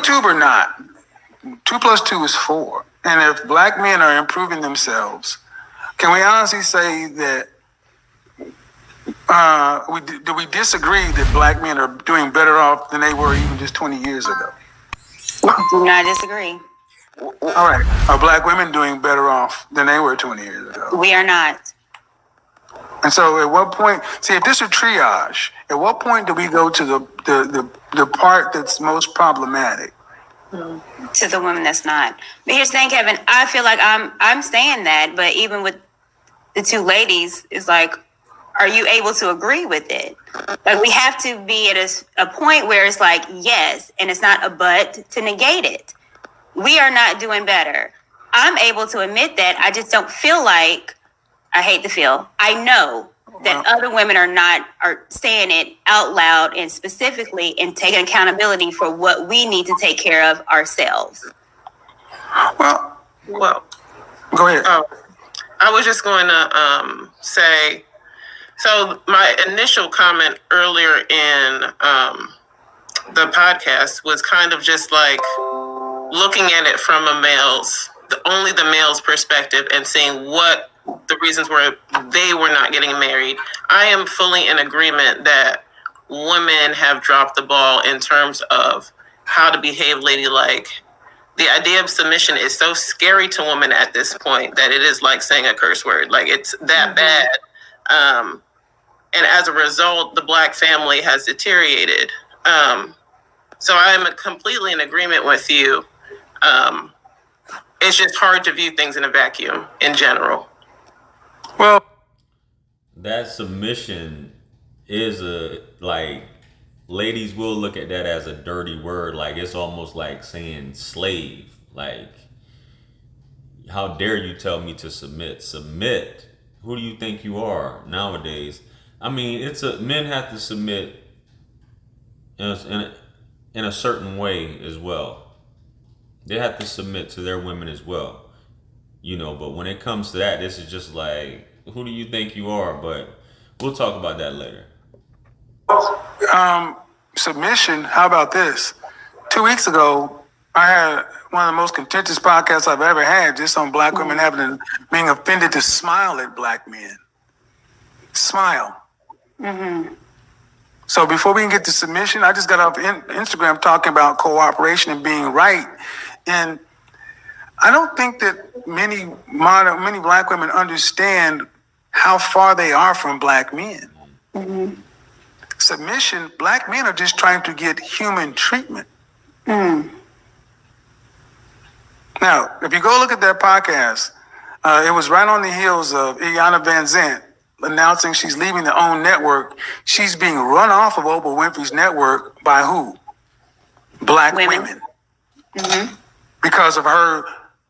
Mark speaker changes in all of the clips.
Speaker 1: YouTube or not, 2 plus 2 is 4. And if black men are improving themselves, can we honestly say that do we disagree that black men are doing better off than they were even just 20 years ago?
Speaker 2: Do not disagree.
Speaker 1: All right. Are black women doing better off than they were 20 years ago?
Speaker 2: We are not.
Speaker 1: And so at what point, see, if this is triage, at what point do we go to the part that's most problematic?
Speaker 2: To the woman that's not. But here's the thing, Kevin, I feel like I'm saying that, but even with the two ladies, it's like, are you able to agree with it? Like, we have to be at a point where it's like, yes, and it's not a but to negate it. We are not doing better. I'm able to admit that. I just don't feel like, I hate to feel, I know that other women are saying it out loud and specifically and taking accountability for what we need to take care of ourselves.
Speaker 1: Well, go ahead.
Speaker 3: I was just going to say, so my initial comment earlier in the podcast was kind of just like looking at it from only the male's perspective and seeing what the reasons were they were not getting married. I am fully in agreement that women have dropped the ball in terms of how to behave ladylike. The idea of submission is so scary to women at this point that it is like saying a curse word. Like, it's that bad. And as a result, the black family has deteriorated. So I'm completely in agreement with you. It's just hard to view things in a vacuum in general.
Speaker 1: Well,
Speaker 4: that submission is ladies will look at that as a dirty word. Like, it's almost like saying slave. Like, how dare you tell me to submit? Submit. Who do you think you are nowadays? I mean, men have to submit in a certain way as well. They have to submit to their women as well. But when it comes to that, this is just like, who do you think you are? But we'll talk about that later.
Speaker 1: Submission, how about this? 2 weeks ago, I had one of the most contentious podcasts I've ever had, just on black women being offended to smile at black men. Smile. Mm-hmm. So before we can get to submission, I just got off Instagram talking about cooperation and being right. And I don't think that many black women understand how far they are from black men. Mm-hmm. Submission, black men are just trying to get human treatment. Mm. Now, if you go look at that podcast, it was right on the heels of Iyanla Vanzant announcing she's leaving the OWN network. She's being run off of Oprah Winfrey's network by who? Black women. Mm-hmm. Because of her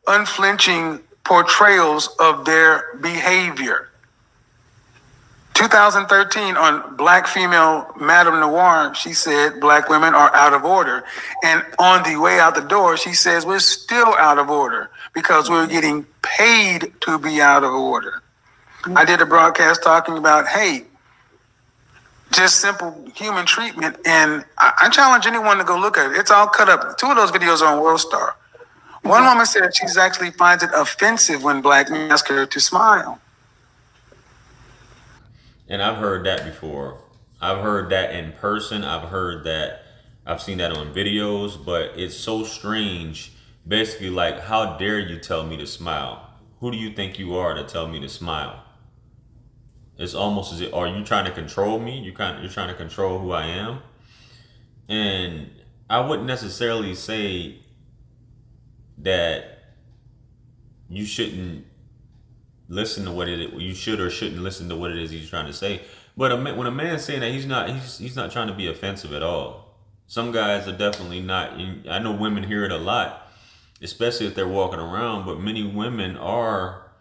Speaker 1: unflinching portrayals of their behavior. 2013 on Black Female Madame Noir, she said black women are out of order. And on the way out the door, she says we're still out of order because we're getting paid to be out of order. I did a broadcast talking about, hey, just simple human treatment. And I challenge anyone to go look at it. It's all cut up. 2 of those videos are on WorldStar. One woman said she actually finds it offensive when black men ask her to smile.
Speaker 4: And I've heard that before. I've heard that in person. I've seen that on videos, but it's so strange. Basically, like, how dare you tell me to smile? Who do you think you are to tell me to smile? It's almost as if, are you trying to control me? You're trying to control who I am? And I wouldn't necessarily say that you shouldn't listen to what you should or shouldn't listen to what it is he's trying to say. But when a man's saying that, he's not trying to be offensive at all. Some guys are definitely not. I know women hear it a lot, especially if they're walking around. But many women are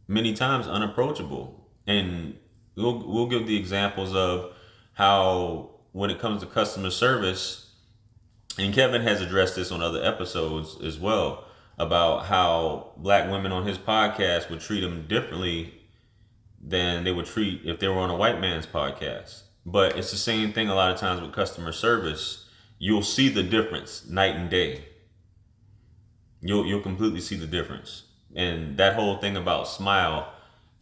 Speaker 4: many times unapproachable, and we'll give the examples of how when it comes to customer service, and Kevin has addressed this on other episodes as well, about how black women on his podcast would treat him differently than they would treat if they were on a white man's podcast. But it's the same thing a lot of times with customer service. you'll see the difference night and day. You'll completely see the difference. And that whole thing about smile,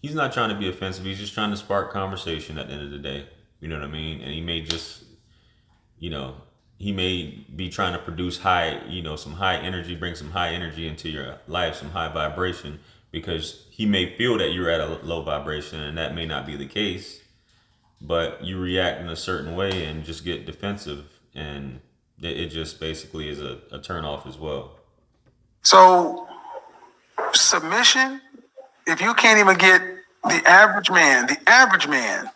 Speaker 4: he's not trying to be offensive. He's just trying to spark conversation at the end of the day. You know what I mean? And he may just, you know, he may be trying to produce some high energy, bring some high energy into your life, some high vibration, because he may feel that you're at a low vibration, and that may not be the case, but you react in a certain way and just get defensive, and it just basically is a turn off as well.
Speaker 1: So submission, if you can't even get the average man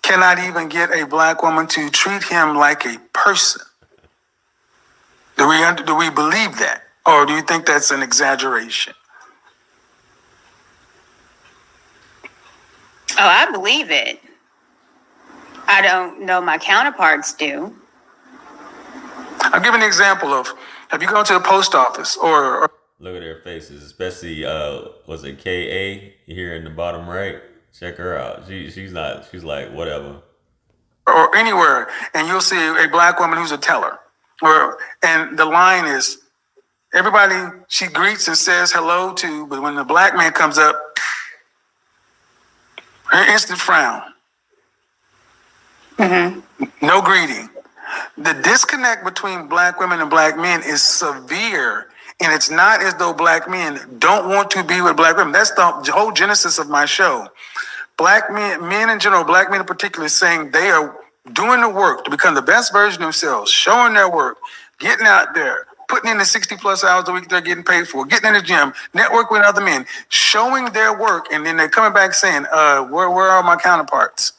Speaker 1: cannot even get a black woman to treat him like a person. Do we believe that? Or do you think that's an exaggeration?
Speaker 2: Oh, I believe it. I don't know my counterparts do.
Speaker 1: I'll give an example of, have you gone to the post office or
Speaker 4: Look at their faces, especially was it KA here in the bottom right? Check her out. She's like whatever.
Speaker 1: or anywhere, and you'll see a black woman who's a teller, and the line is, everybody she greets and says hello to, but when the black man comes up, her instant frown. No greeting. The disconnect between black women and black men is severe, and it's not as though black men don't want to be with black women. That's the whole genesis of my show. Black men in general, black men in particular, saying they are doing the work to become the best version of themselves, showing their work, getting out there, putting in the 60 plus hours a week they're getting paid for, getting in the gym, networking with other men, showing their work, and then they're coming back saying, where are my counterparts?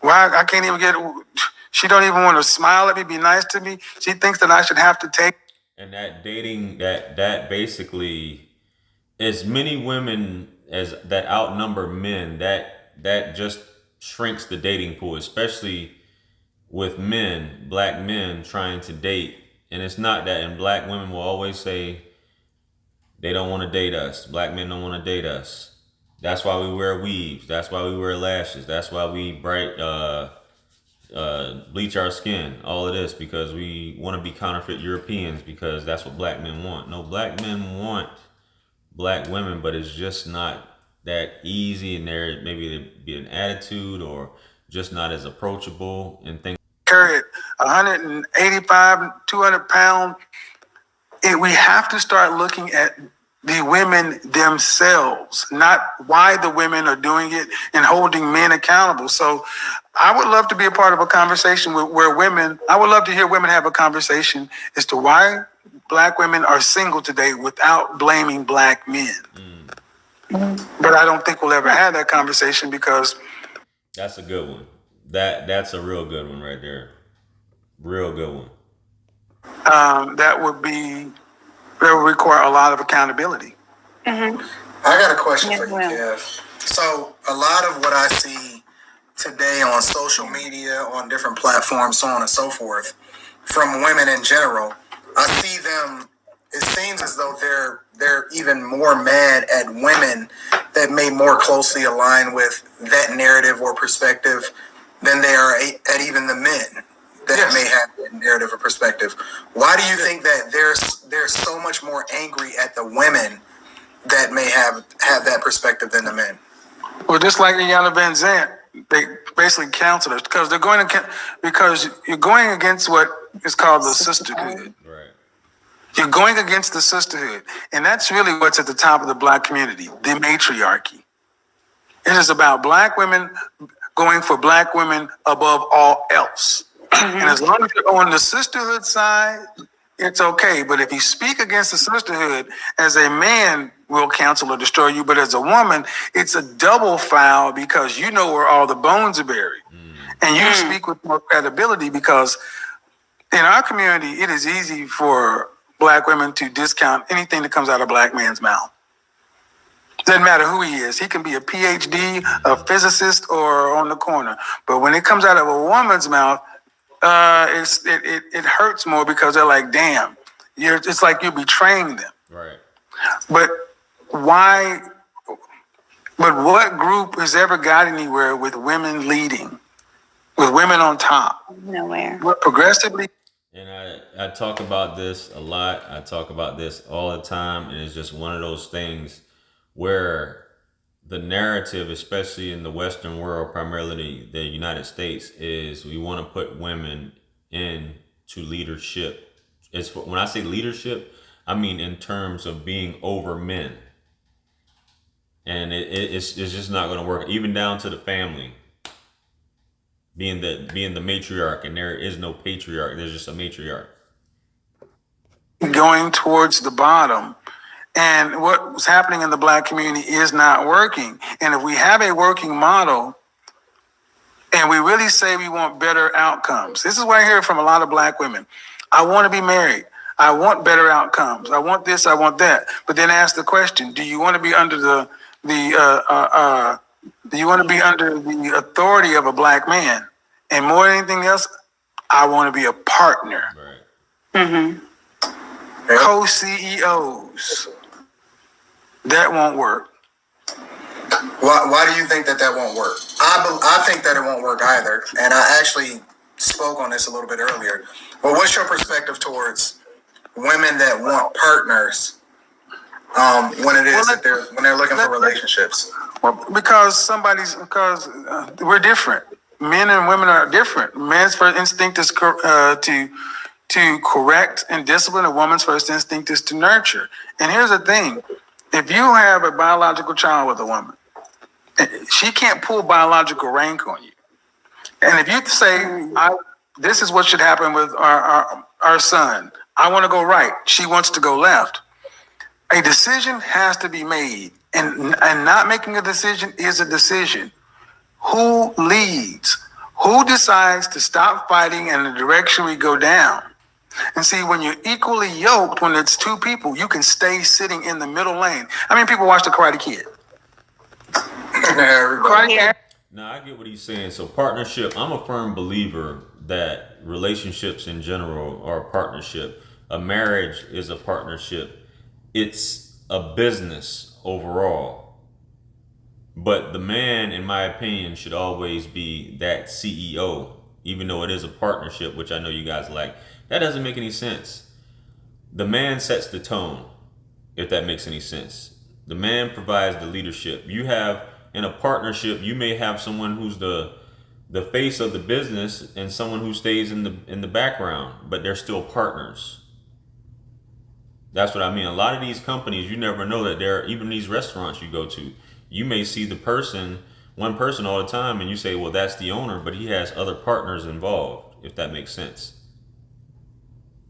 Speaker 1: Why I can't even get, she don't even want to smile at me, be nice to me. She thinks that I should have to take.
Speaker 4: And that dating, that basically, as many women as that outnumber men, that just shrinks the dating pool, especially with men, black men trying to date. And it's not that, and black women will always say they don't want to date us. Black men don't want to date us. That's why we wear weaves. That's why we wear lashes. That's why we bleach our skin. All of this because we want to be counterfeit Europeans, because that's what black men want. No, black men want black women, but it's just not that easy. And there maybe be an attitude or just not as approachable and things.
Speaker 1: Carry it 185, 200 pounds. We have to start looking at the women themselves, not why the women are doing it, and holding men accountable. So I would love to be a part of a conversation I would love to hear women have a conversation as to why black women are single today without blaming black men. But I don't think we'll ever have that conversation, because
Speaker 4: that's a good one. That's a real good one right there. Real good one.
Speaker 1: that would require a lot of accountability.
Speaker 5: I got a question
Speaker 2: Yes,
Speaker 5: for you,
Speaker 2: ma'am.
Speaker 5: Kev. So a lot of what I see today on social media, on different platforms, so on and so forth, from women in general, I see them, it seems as though they're even more mad at women that may more closely align with that narrative or perspective than they are at even the men that may have that narrative or perspective. Why do you think that they're so much more angry at the women that may have that perspective than the men?
Speaker 1: Well, just like Iyanla Vanzant, they basically counseled us because you're going against what is called the sisterhood.
Speaker 4: Right.
Speaker 1: You're going against the sisterhood, and that's really what's at the top of the black community, the matriarchy. It is about black women going for black women above all else. And as long as you're on the sisterhood side, it's okay. But if you speak against the sisterhood, as a man will counsel or destroy you, but as a woman, it's a double foul, because you know where all the bones are buried. And you speak with more credibility, because in our community, it is easy for black women to discount anything that comes out of a black man's mouth. Doesn't matter who he is. He can be a PhD, a physicist, or on the corner. But when it comes out of a woman's mouth, it hurts more, because they're like, damn, it's like you're betraying them.
Speaker 4: Right.
Speaker 1: But why? But what group has ever got anywhere with women leading, with women on top?
Speaker 2: Nowhere.
Speaker 1: Progressively.
Speaker 4: And I talk about this a lot. I talk about this all the time. And it's just one of those things where the narrative, especially in the Western world, primarily the United States, is we want to put women into leadership. When I say leadership, I mean in terms of being over men. And it's just not going to work, even down to the family. Being the matriarch, and there is no patriarch. There's just a matriarch.
Speaker 1: Going towards the bottom. And what's happening in the Black community is not working. And if we have a working model and we really say we want better outcomes, this is what I hear from a lot of Black women. I want to be married. I want better outcomes. I want this. I want that. But then ask the question: do you want to be under the authority of a Black man? And more than anything else, I want to be a partner.
Speaker 4: Right.
Speaker 1: Co-CEOs. That won't work.
Speaker 5: Why do you think that won't work? I think that it won't work either. And I actually spoke on this a little bit earlier. But what's your perspective towards women that want partners when they're looking for relationships?
Speaker 1: Well, because we're different. Men and women are different. Men's first instinct is to correct and discipline. A woman's first instinct is to nurture. And here's the thing. If you have a biological child with a woman, she can't pull biological rank on you. And if you say, this is what should happen with our son, I want to go right, she wants to go left, a decision has to be made. And not making a decision is a decision. Who leads? Who decides to stop fighting in the direction we go down? And see, when you're equally yoked, when it's two people, you can stay sitting in the middle lane. I mean, people watch The Karate Kid.
Speaker 4: Now, I get what he's saying. So partnership, I'm a firm believer that relationships in general are a partnership. A marriage is a partnership. It's a business overall. But the man, in my opinion, should always be that CEO, even though it is a partnership, which I know you guys like. That doesn't make any sense. The man sets the tone, if that makes any sense. The man provides the leadership. You have, in a partnership, you may have someone who's the face of the business and someone who stays in the background, but they're still partners. That's what I mean. A lot of these companies, you never know that they're, even these restaurants you go to, you may see one person all the time, and you say, well, that's the owner, but he has other partners involved, if that makes sense.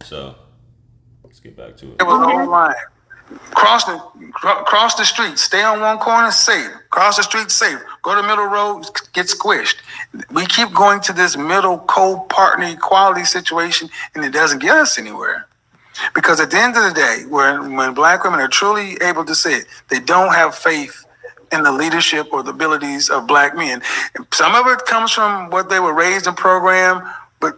Speaker 4: So let's get back to it.
Speaker 1: It was online. Cross the street, stay on one corner, safe. Cross the street, safe. Go to the middle road, get squished. We keep going to this middle co-partner equality situation, and it doesn't get us anywhere. Because at the end of the day, when Black women are truly able to say it, they don't have faith in the leadership or the abilities of Black men. And some of it comes from what they were raised and programmed, but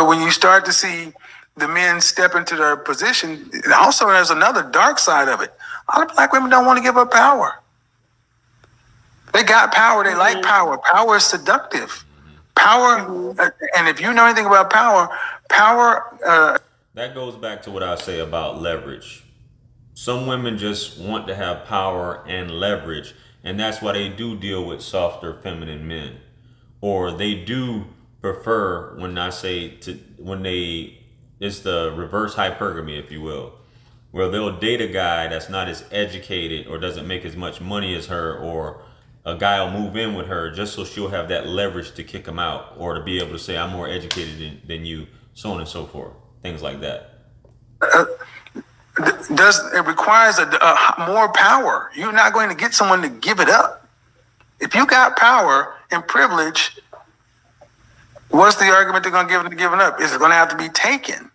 Speaker 1: when you start to see the men step into their position, it also has another dark side of it. A lot of Black women don't want to give up power. They got power. They like power. Power is seductive. Power, and if you know anything about power.
Speaker 4: That goes back to what I say about leverage. Some women just want to have power and leverage, and that's why they do deal with softer feminine men. Or they do prefer, it's the reverse hypergamy, if you will, where they'll date a guy that's not as educated or doesn't make as much money as her, or a guy will move in with her just so she'll have that leverage to kick him out, or to be able to say, I'm more educated than you, so on and so forth. Things like that.
Speaker 1: It requires more power. You're not going to get someone to give it up. If you got power and privilege, what's the argument they're going to give it up? Is it going to have to be taken?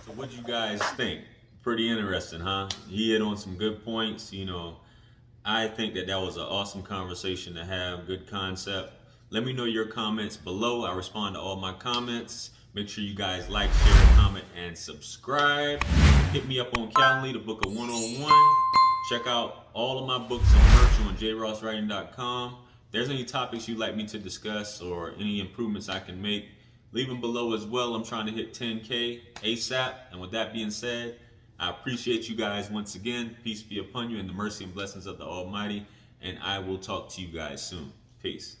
Speaker 4: So what you guys think? Pretty interesting, huh? He hit on some good points. I think that was an awesome conversation to have. Good concept. Let me know your comments below. I respond to all my comments. Make sure you guys like, share, comment, and subscribe. Hit me up on Calendly to book a one-on-one. Check out all of my books and merch on jrosswriting.com. there's any topics you'd like me to discuss or any improvements I can make, leave them below as well. I'm trying to hit 10K ASAP. And with that being said, I appreciate you guys once again. Peace be upon you and the mercy and blessings of the Almighty. And I will talk to you guys soon. Peace.